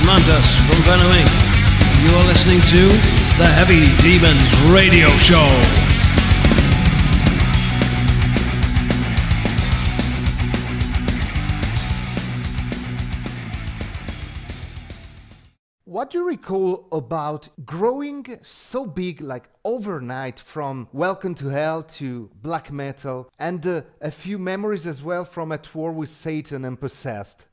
Mantas from Venom Inc. You are listening to the Heavy Demons Radio Show. What do you recall about growing so big, like overnight, from Welcome to Hell to black metal, and a few memories as well from a tour with Satan and Possessed?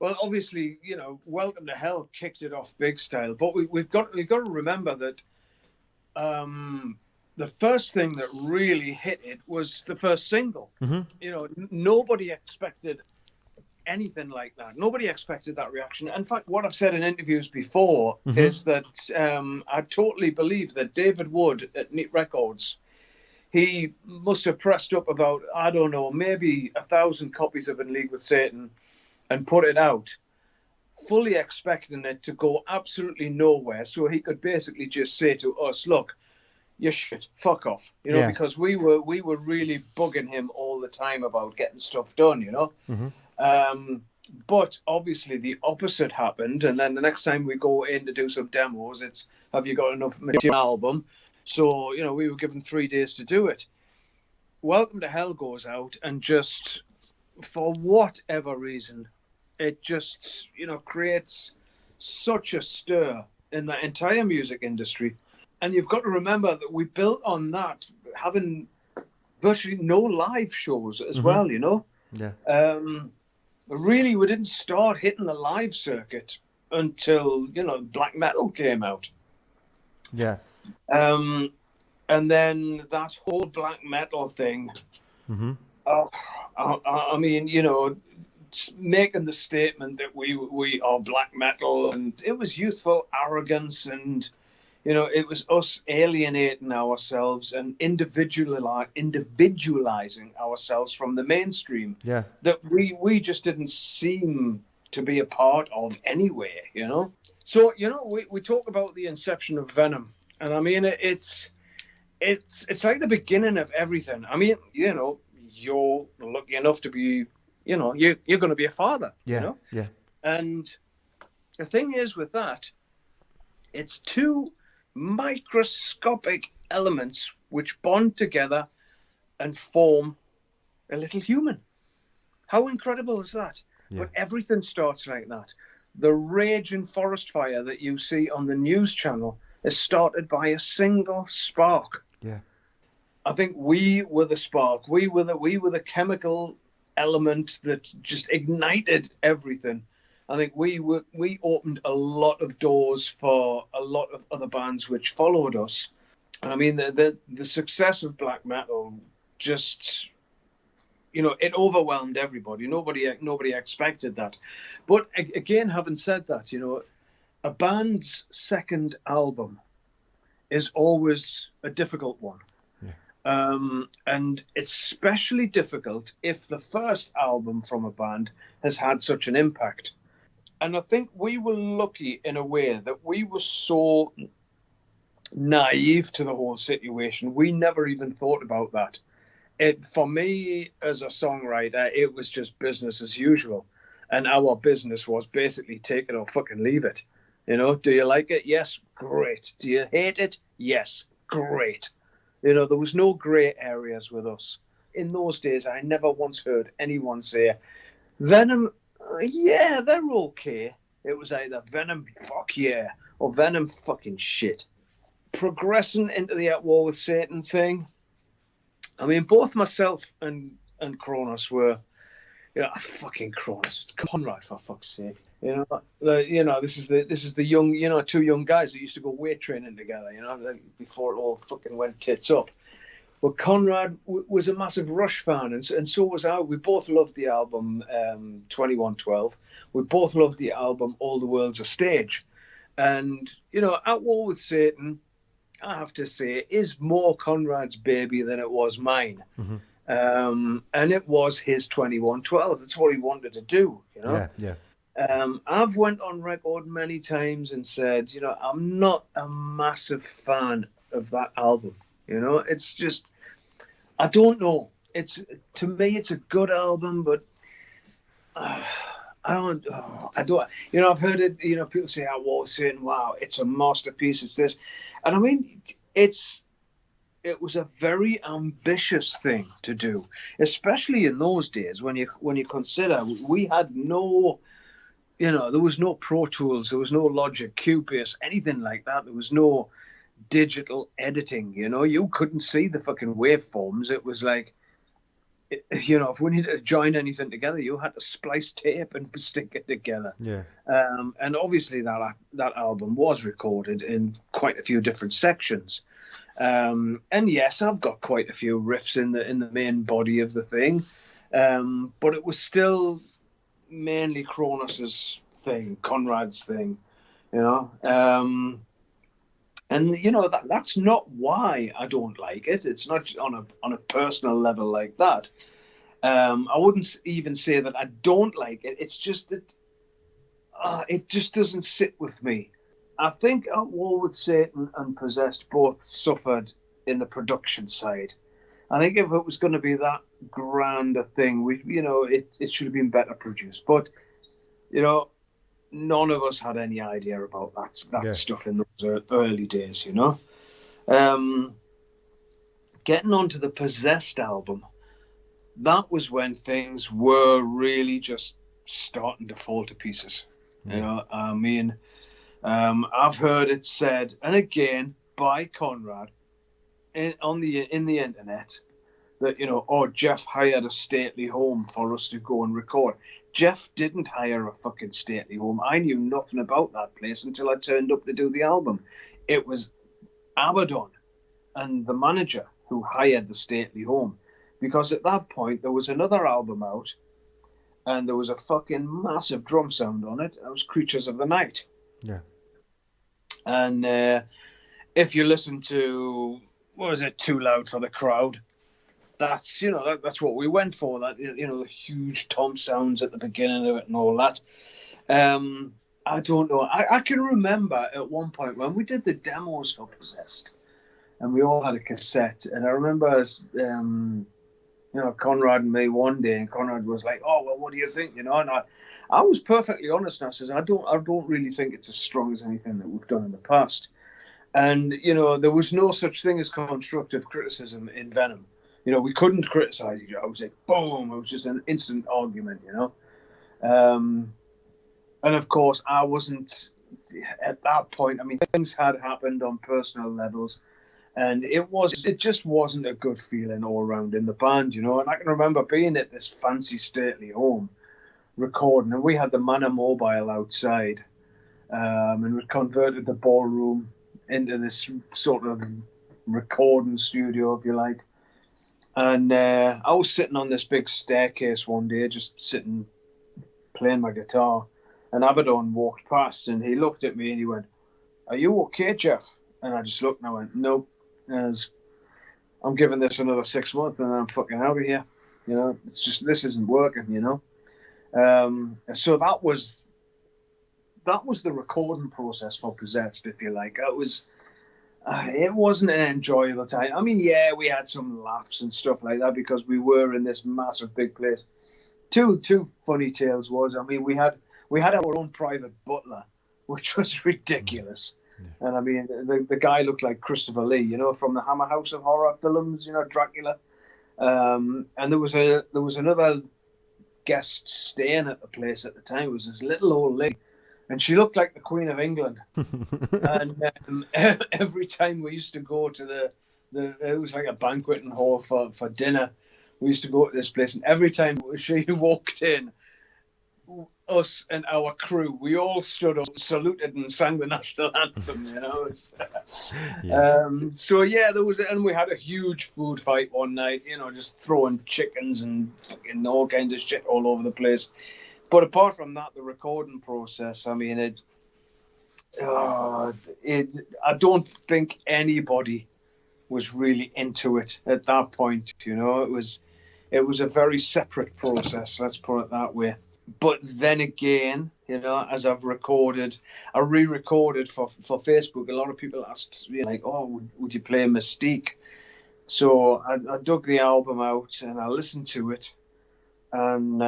Well, obviously, Welcome to Hell kicked it off big style, but we've got to remember that the first thing that really hit it was the first single. Mm-hmm. Nobody expected anything like that. Nobody expected that reaction. In fact, what I've said in interviews before mm-hmm. is that I totally believe that David Wood at Neat Records, he must have pressed up about, I don't know, maybe 1,000 copies of In League with Satan and put it out, fully expecting it to go absolutely nowhere, so he could basically just say to us, look, you're shit, fuck off, because we were really bugging him all the time about getting stuff done, Mm-hmm. But obviously the opposite happened, and then the next time we go in to do some demos, it's, have you got enough material album? So, we were given 3 days to do it. Welcome to Hell goes out, and just, for whatever reason, it just, creates such a stir in the entire music industry. And you've got to remember that we built on that, having virtually no live shows as mm-hmm. well, Yeah. Really, we didn't start hitting the live circuit until, black metal came out. Yeah. And then that whole black metal thing, mm-hmm. I mean, making the statement that we are black metal, and it was youthful arrogance, and it was us alienating ourselves and individualizing ourselves from the mainstream. Yeah, that we just didn't seem to be a part of anyway. So we talk about the inception of Venom, and I mean it's like the beginning of everything. I mean, you're lucky enough to be, you're going to be a father. Yeah, yeah. And the thing is with that, it's two microscopic elements which bond together and form a little human. How incredible is that? Yeah. But everything starts like that. The raging forest fire that you see on the news channel is started by a single spark. Yeah. I think we were the spark. We were the chemical element that just ignited everything. I think we opened a lot of doors for a lot of other bands which followed us. I mean, the success of black metal just, it overwhelmed everybody. Nobody expected that. But again, having said that, a band's second album is always a difficult one. Yeah. And it's especially difficult if the first album from a band has had such an impact. And I think we were lucky in a way that we were so naive to the whole situation. We never even thought about that. For me, as a songwriter, it was just business as usual. And our business was basically take it or fucking leave it. Do you like it? Yes, great. Do you hate it? Yes, great. There was no grey areas with us. In those days, I never once heard anyone say, Venom, yeah, they're okay. It was either Venom, fuck yeah, or Venom, fucking shit. Progressing into the At War with Satan thing, I mean, both myself and Kronos were, fucking Kronos. It's Conrad, for fuck's sake. This is the young, two young guys that used to go weight training together, before it all fucking went tits up. Well, Conrad was a massive Rush fan, and so was I. We both loved the album 2112. We both loved the album All the World's a Stage. And, At War with Satan, I have to say, is more Conrad's baby than it was mine. Mm-hmm. And it was his 2112. That's what he wanted to do, Yeah, yeah. I've went on record many times and said, I'm not a massive fan of that album. It's just, I don't know. To me, it's a good album, but I don't, I've heard it, people say, "I was saying, wow, it's a masterpiece, it's this." And I mean, it was a very ambitious thing to do, especially in those days when you consider we had no, there was no Pro Tools, there was no Logic, Cubase, anything like that. There was no digital editing. You couldn't see the fucking waveforms. It was like, if we needed to join anything together, you had to splice tape and stick it together. Yeah. And obviously that album was recorded in quite a few different sections. And yes, I've got quite a few riffs in the main body of the thing, but it was still mainly Kronos's thing, Conrad's thing, you know. And that's not why I don't like it. It's not on a personal level like that. I wouldn't even say that I don't like it. It's just that it just doesn't sit with me. I think At War with Satan and Possessed both suffered in the production side. I think if it was going to be that grand a thing, it should have been better produced. But none of us had any idea about that stuff in those early days. Getting onto the Possessed album, that was when things were really just starting to fall to pieces. I mean, I've heard it said, and again by Conrad, in the internet, that Jeff hired a stately home for us to go and record. Jeff didn't hire a fucking stately home. I knew nothing about that place until I turned up to do the album. It was Abaddon and the manager who hired the stately home, because at that point there was another album out and there was a fucking massive drum sound on it. It was Creatures of the Night. Yeah. And if you listen to, what was it, Too Loud for the Crowd, that's that's what we went for. That the huge tom sounds at the beginning of it and all that. I don't know. I can remember at one point when we did the demos for Possessed, and we all had a cassette. And I remember, Conrad and me one day, and Conrad was like, "Oh well, what do you think?" And I was perfectly honest. And I says, "I don't really think it's as strong as anything that we've done in the past." And there was no such thing as constructive criticism in Venom. We couldn't criticize each other. I was like, boom! It was just an instant argument. And of course, I wasn't at that point. I mean, things had happened on personal levels, and it just wasn't a good feeling all around in the band. And I can remember being at this fancy stately home recording, and we had the Manor Mobile outside, and we converted the ballroom into this sort of recording studio, if you like. And I was sitting on this big staircase one day, just sitting playing my guitar, and Abaddon walked past, and he looked at me and he went, "Are you okay, Jeff?" And I just looked and I went, "Nope. I'm giving this another 6 months and then I'm fucking out of here. It's just, this isn't working, So that was the recording process for Possessed, if you like. It wasn't an enjoyable time. I mean, yeah, we had some laughs and stuff like that because we were in this massive big place. Two funny tales was, I mean, we had our own private butler, which was ridiculous. Yeah. And I mean, the guy looked like Christopher Lee, from the Hammer House of Horror films, Dracula. And there was another guest staying at the place at the time. It was this little old lady, and she looked like the Queen of England. And every time we used to go to it was like a banqueting hall for dinner. We used to go to this place, and every time she walked in, us and our crew, we all stood up, saluted, and sang the national anthem. Yeah. So yeah, there was, and we had a huge food fight one night. Just throwing chickens and fucking all kinds of shit all over the place. But apart from that, the recording process, I mean, I don't think anybody was really into it at that point. It was a very separate process. Let's put it that way. But then again, as I re-recorded for Facebook. A lot of people asked me, like, "Oh, would you play Mystique?" So I dug the album out and I listened to it, and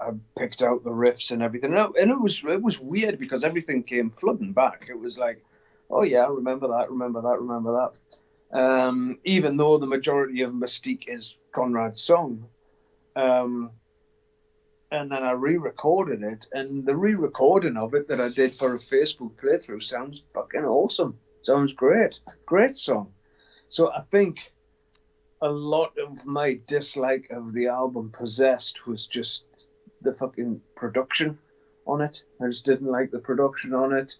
I picked out the riffs and everything, and it was weird because everything came flooding back. It was like, oh yeah, remember that, remember that, remember that. Even though the majority of Mystique is Conrad's song, and then I re-recorded it, and the re-recording of it that I did for a Facebook playthrough sounds fucking awesome. Sounds great, great song. So I think a lot of my dislike of the album Possessed was just the fucking production on it. I just didn't like the production on it.